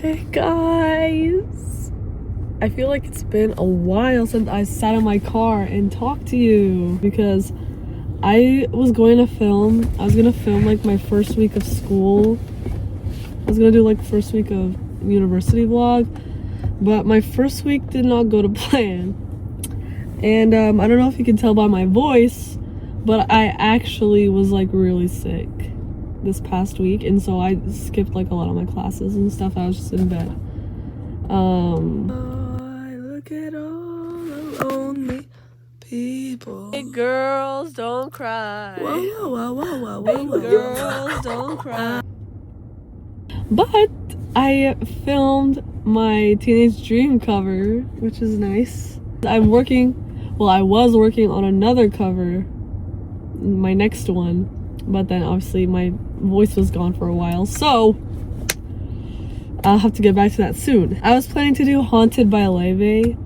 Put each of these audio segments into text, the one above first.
Hey guys, I feel like it's been a while since I sat in my car and talked to you because I was gonna film like my first week of school. I was gonna do like first week of university vlog, but my first week did not go to plan. And I don't know if you can tell by my voice, but I actually was like really sick this past week, and so I skipped like a lot of my classes and stuff. I was just in bed. I look at all the lonely people. Big girls don't cry. Whoa. Big girls don't cry. But I filmed my Teenage Dream cover, which is nice. I was working on another cover, my next one, but then obviously my voice was gone for a while, so I'll have to get back to that soon. I was planning to do Haunted by Leve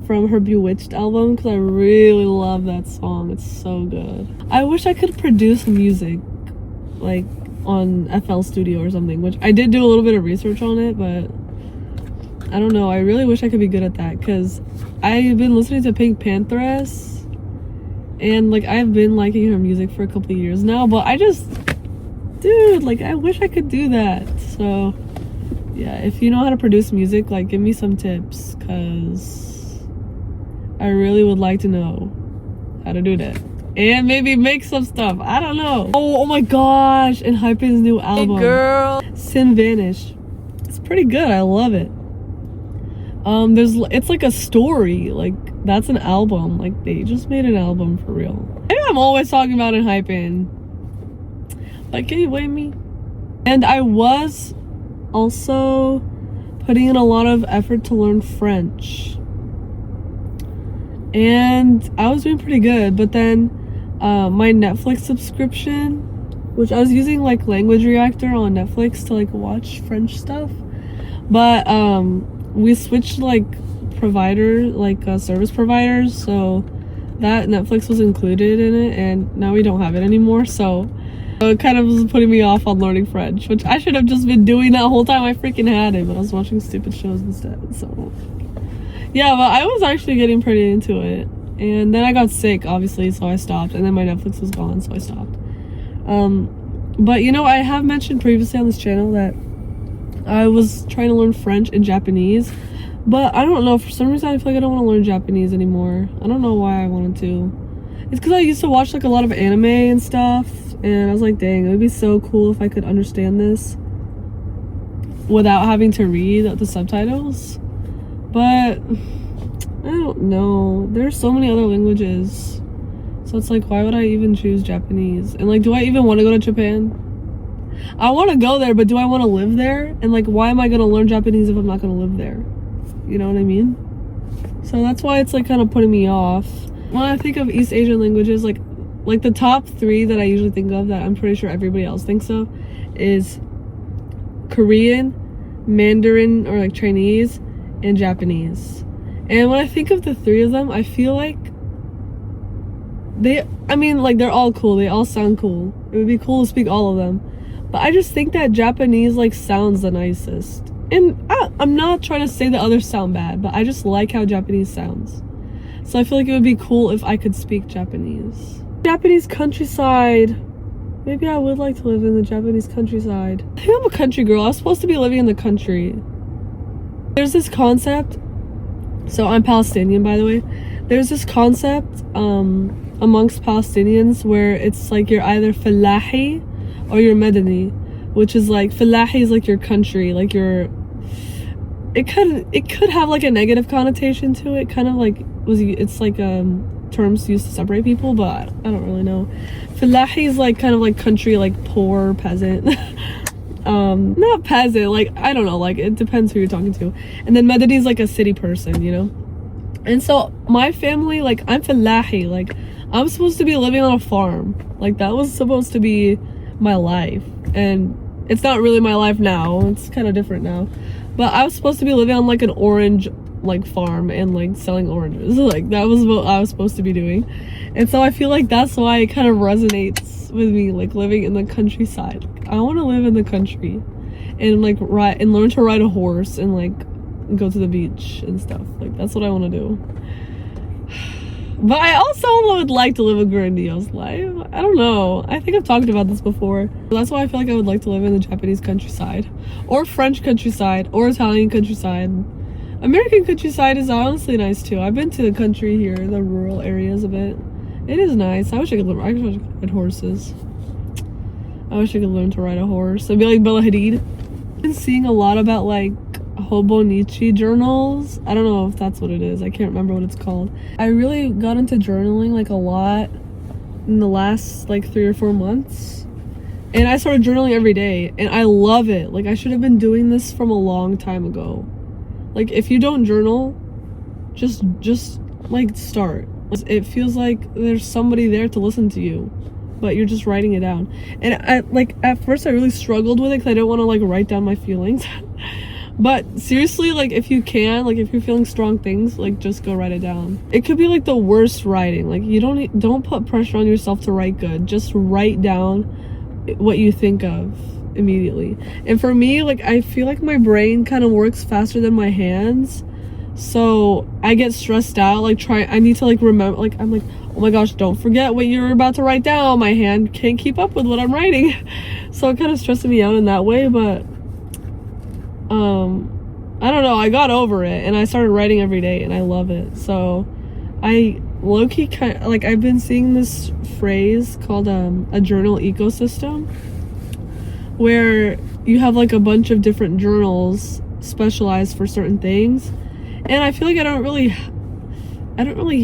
from her Bewitched album because I really love that song. It's so good. I wish I could produce music like on FL Studio or something, which I did do a little bit of research on it, but I don't know. I really wish I could be good at that because I've been listening to Pink Pantheress and like I've been liking her music for a couple of years now, but I wish I could do that. So yeah, if you know how to produce music, like give me some tips because I really would like to know how to do that and maybe make some stuff. I don't know. Oh my gosh, and Hypen's new album, hey girl, Sin Vanish. It's pretty good. I love it. It's like a story, like that's an album, like they just made an album for real. Maybe I'm always talking about it hyping, like can you blame me? And I was also putting in a lot of effort to learn French, and I was doing pretty good, but then my Netflix subscription, which I was using like Language Reactor on Netflix to like watch French stuff, but we switched like service providers, so that Netflix was included in it, and now we don't have it anymore, so it kind of was putting me off on learning French, which I should have just been doing that whole time I freaking had it, but I was watching stupid shows instead. So yeah, but I was actually getting pretty into it, and then I got sick obviously, so I stopped, and then my Netflix was gone, so I stopped. But you know, I have mentioned previously on this channel that I was trying to learn French and Japanese, but I don't know, for some reason I feel like I don't want to learn Japanese anymore. I don't know why I wanted to. It's because I used to watch like a lot of anime and stuff, and I was like, dang, it would be so cool if I could understand this without having to read the subtitles. But I don't know, there's so many other languages, so it's like, why would I even choose Japanese? And like, do I even want to go to Japan? I want to go there, but do I want to live there? And like, why am I going to learn Japanese if I'm not going to live there? You know what I mean? So that's why it's like kind of putting me off. When I think of East Asian languages, like the top 3 that I usually think of that I'm pretty sure everybody else thinks of is Korean, Mandarin or like Chinese, and Japanese. And when I think of the 3 of them, I feel like they're all cool. They all sound cool. It would be cool to speak all of them. But I just think that Japanese like sounds the nicest. And I'm not trying to say the others sound bad, but I just like how Japanese sounds. So I feel like it would be cool if I could speak Japanese. Japanese countryside. Maybe I would like to live in the Japanese countryside. I think I'm a country girl. I was supposed to be living in the country. There's this concept. So I'm Palestinian, by the way. There's this concept amongst Palestinians where it's like you're either Falahi or you're Medani, which is like Falahi is like your country, like your it could have like a negative connotation to it, kind of like it's like terms used to separate people, but I don't really know. Falahi is like kind of like country, like poor peasant. Not peasant, like I don't know, like it depends who you're talking to. And then Medani is like a city person, you know. And so my family, like I'm Falahi, like I'm supposed to be living on a farm, like that was supposed to be my life, and it's not really my life now. It's kind of different now, but I was supposed to be living on like an orange like farm and like selling oranges. Like that was what I was supposed to be doing, and so I feel like that's why it kind of resonates with me, like living in the countryside. I want to live in the country, and like ride and learn to ride a horse and like go to the beach and stuff. Like that's what I want to do. But I also would like to live a grandiose life. I don't know. I think I've talked about this before. That's why I feel like I would like to live in the Japanese countryside, or French countryside, or Italian countryside. American countryside is honestly nice too. I've been to the country here, the rural areas of it. It is nice. I wish I could live. I wish I could ride horses. I wish I could learn to ride a horse. I'd be like Bella Hadid. I've been seeing a lot about like Hobonichi journals. I don't know if that's what it is. I can't remember what it's called. I really got into journaling like a lot in the last like 3 or 4 months, and I started journaling every day, and I love it. Like I should have been doing this from a long time ago. Like if you don't journal, just like start. It feels like there's somebody there to listen to you, but you're just writing it down. And I like at first I really struggled with it because I didn't want to like write down my feelings. But seriously, like if you can, like if you're feeling strong things, like just go write it down. It could be like the worst writing. Like you don't put pressure on yourself to write good. Just write down what you think of immediately. And for me, like I feel like my brain kind of works faster than my hands. So I get stressed out, like I need to like remember, like I'm like, oh my gosh, don't forget what you're about to write down. My hand can't keep up with what I'm writing. So it kind of stressed me out in that way, but I don't know, I got over it and I started writing every day and I love it. So I low-key kind of, like I've been seeing this phrase called a journal ecosystem, where you have like a bunch of different journals specialized for certain things. And I feel like I don't really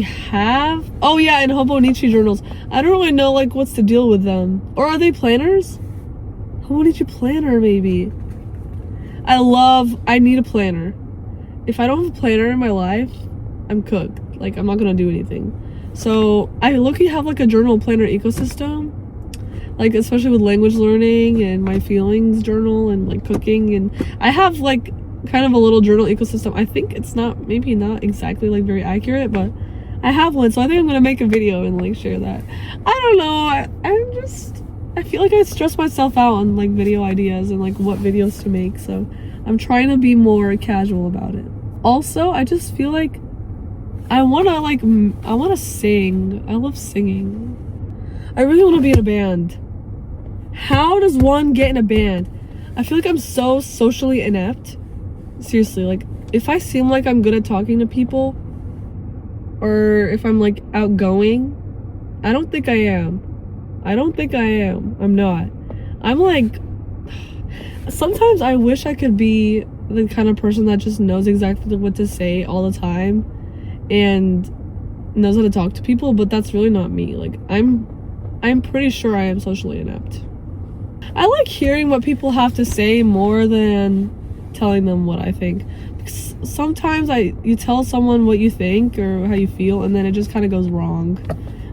have, oh yeah, and Hobonichi journals, I don't really know like what's the deal with them. Or are they planners? Hobonichi planner maybe. I need a planner. If I don't have a planner in my life, I'm cooked. Like I'm not gonna do anything. So I low-key have like a journal planner ecosystem, like especially with language learning and my feelings journal and like cooking, and I have like kind of a little journal ecosystem. I think it's maybe not exactly like very accurate, but I have one, so I think I'm gonna make a video and like share that. I don't know, I feel like I stress myself out on like video ideas and like what videos to make, so I'm trying to be more casual about it. Also, I just feel like I wanna sing. I love singing. I really want to be in a band. How does one get in a band? I feel like I'm so socially inept. Seriously, like if I seem like I'm good at talking to people, or if I'm like outgoing, I don't think I am. I'm not. I'm like, sometimes I wish I could be the kind of person that just knows exactly what to say all the time and knows how to talk to people, but that's really not me. Like I'm pretty sure I am socially inept. I like hearing what people have to say more than telling them what I think. Because sometimes you tell someone what you think or how you feel, and then it just kind of goes wrong.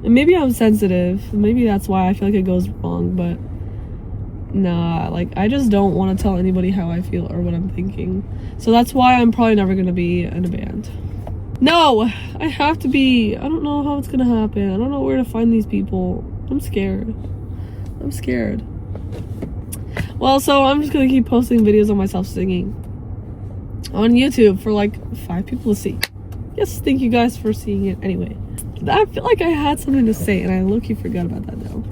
And maybe I'm sensitive. Maybe that's why I feel like it goes wrong, but nah, like I just don't want to tell anybody how I feel or what I'm thinking. So that's why I'm probably never gonna be in a band. No, I have to be. I don't know how it's gonna happen. I don't know where to find these people. I'm scared. Well, so I'm just gonna keep posting videos of myself singing on YouTube for like 5 people to see. Yes, thank you guys for seeing it anyway. I feel like I had something to say and I low-key forgot about that though.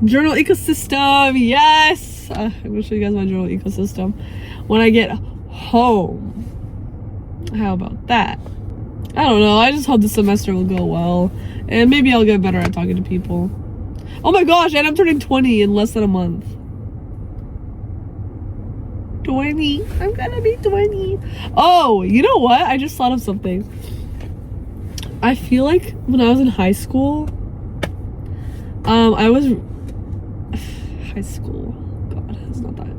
Journal ecosystem, yes! I'm gonna show you guys my journal ecosystem when I get home. How about that? I don't know, I just hope the semester will go well and maybe I'll get better at talking to people. Oh my gosh, and I'm turning 20 in less than a month. 20. I'm gonna be 20. Oh, you know what? I just thought of something. I feel like when I was in high school, high school. God, it's not that.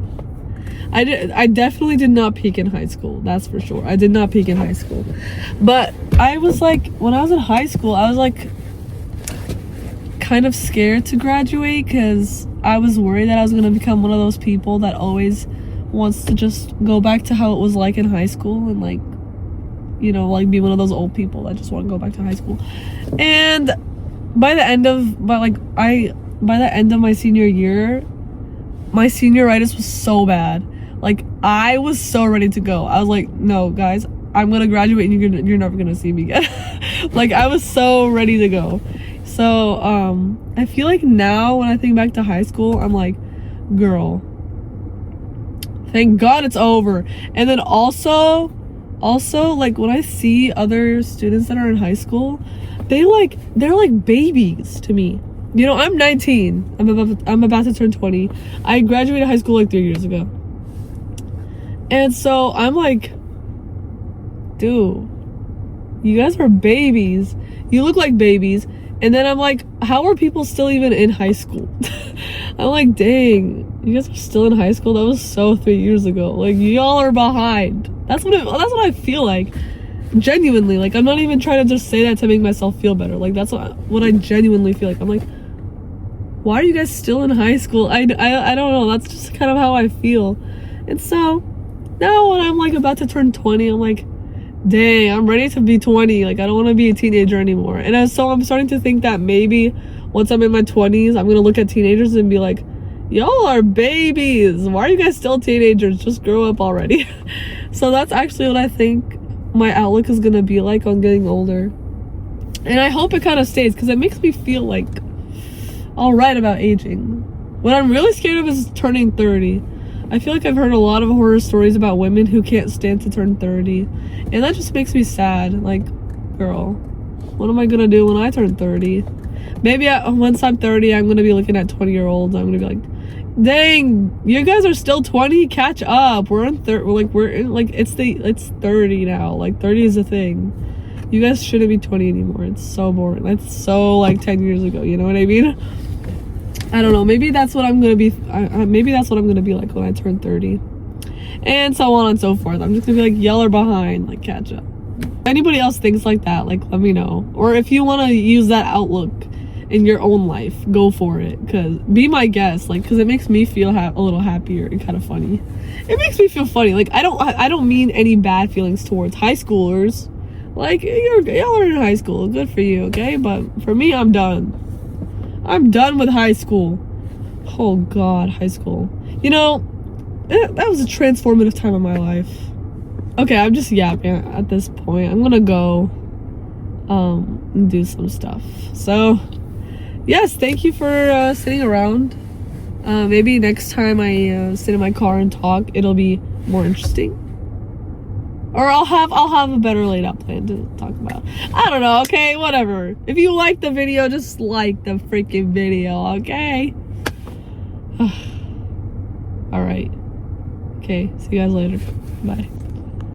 I definitely did not peak in high school. That's for sure. I did not peak in high school. But I was like, when I was in high school, I was like kind of scared to graduate because I was worried that I was going to become one of those people that always wants to just go back to how it was like in high school and like, you know, like be one of those old people that just want to go back to high school. And by the end of my senior year, my senioritis was so bad. Like, I was so ready to go. I was like, no, guys, I'm gonna graduate and you're never gonna see me again. Like, I was so ready to go. So, I feel like now when I think back to high school, I'm like, girl, thank God it's over. And then also, like, when I see other students that are in high school, they're like babies to me. You know, I'm 19. I'm about to turn 20. I graduated high school like 3 years ago. And so I'm like, dude, you guys are babies. You look like babies. And then I'm like, how are people still even in high school? I'm like, dang, you guys are still in high school? That was so 3 years ago. Like, y'all are behind. That's what I feel like. Genuinely. Like, I'm not even trying to just say that to make myself feel better. Like, that's what I genuinely feel like. I'm like, why are you guys still in high school? I don't know. That's just kind of how I feel. And so now when I'm like about to turn 20, I'm like, dang, I'm ready to be 20. Like, I don't want to be a teenager anymore. And so I'm starting to think that maybe once I'm in my 20s, I'm gonna look at teenagers and be like, y'all are babies. Why are you guys still teenagers? Just grow up already. So that's actually what I think my outlook is gonna be like on getting older. And I hope it kind of stays, because it makes me feel like all right about aging. What I'm really scared of is turning 30. I feel like I've heard a lot of horror stories about women who can't stand to turn 30. And that just makes me sad. Like, girl, what am I gonna do when I turn 30? Maybe once I'm 30, I'm gonna be looking at 20-year-olds. I'm gonna be like, dang, you guys are still 20? Catch up. We're in 30. It's 30 now. Like, 30 is a thing. You guys shouldn't be 20 anymore. It's so boring. That's so like 10 years ago. You know what I mean? I don't know. Maybe that's what I'm gonna be. Maybe that's what I'm gonna be like when I turn 30, and so on and so forth. I'm just gonna be like, y'all are behind. Like, catch up. If anybody else thinks like that, like, let me know. Or if you want to use that outlook in your own life, go for it. Cause be my guest. Like, cause it makes me feel a little happier and kind of funny. It makes me feel funny. Like, I don't mean any bad feelings towards high schoolers. Like, y'all are in high school. Good for you, okay? But for me, I'm done. I'm done with high school. Oh God, high school. You know, that was a transformative time of my life. Okay, I'm just yapping at this point. I'm gonna go and do some stuff. So, yes, thank you for sitting around. Maybe next time I sit in my car and talk, it'll be more interesting. Or I'll have a better laid out plan to talk about. I don't know, okay? Whatever. If you like the video, just like the freaking video, okay? Alright. Okay, see you guys later. Bye.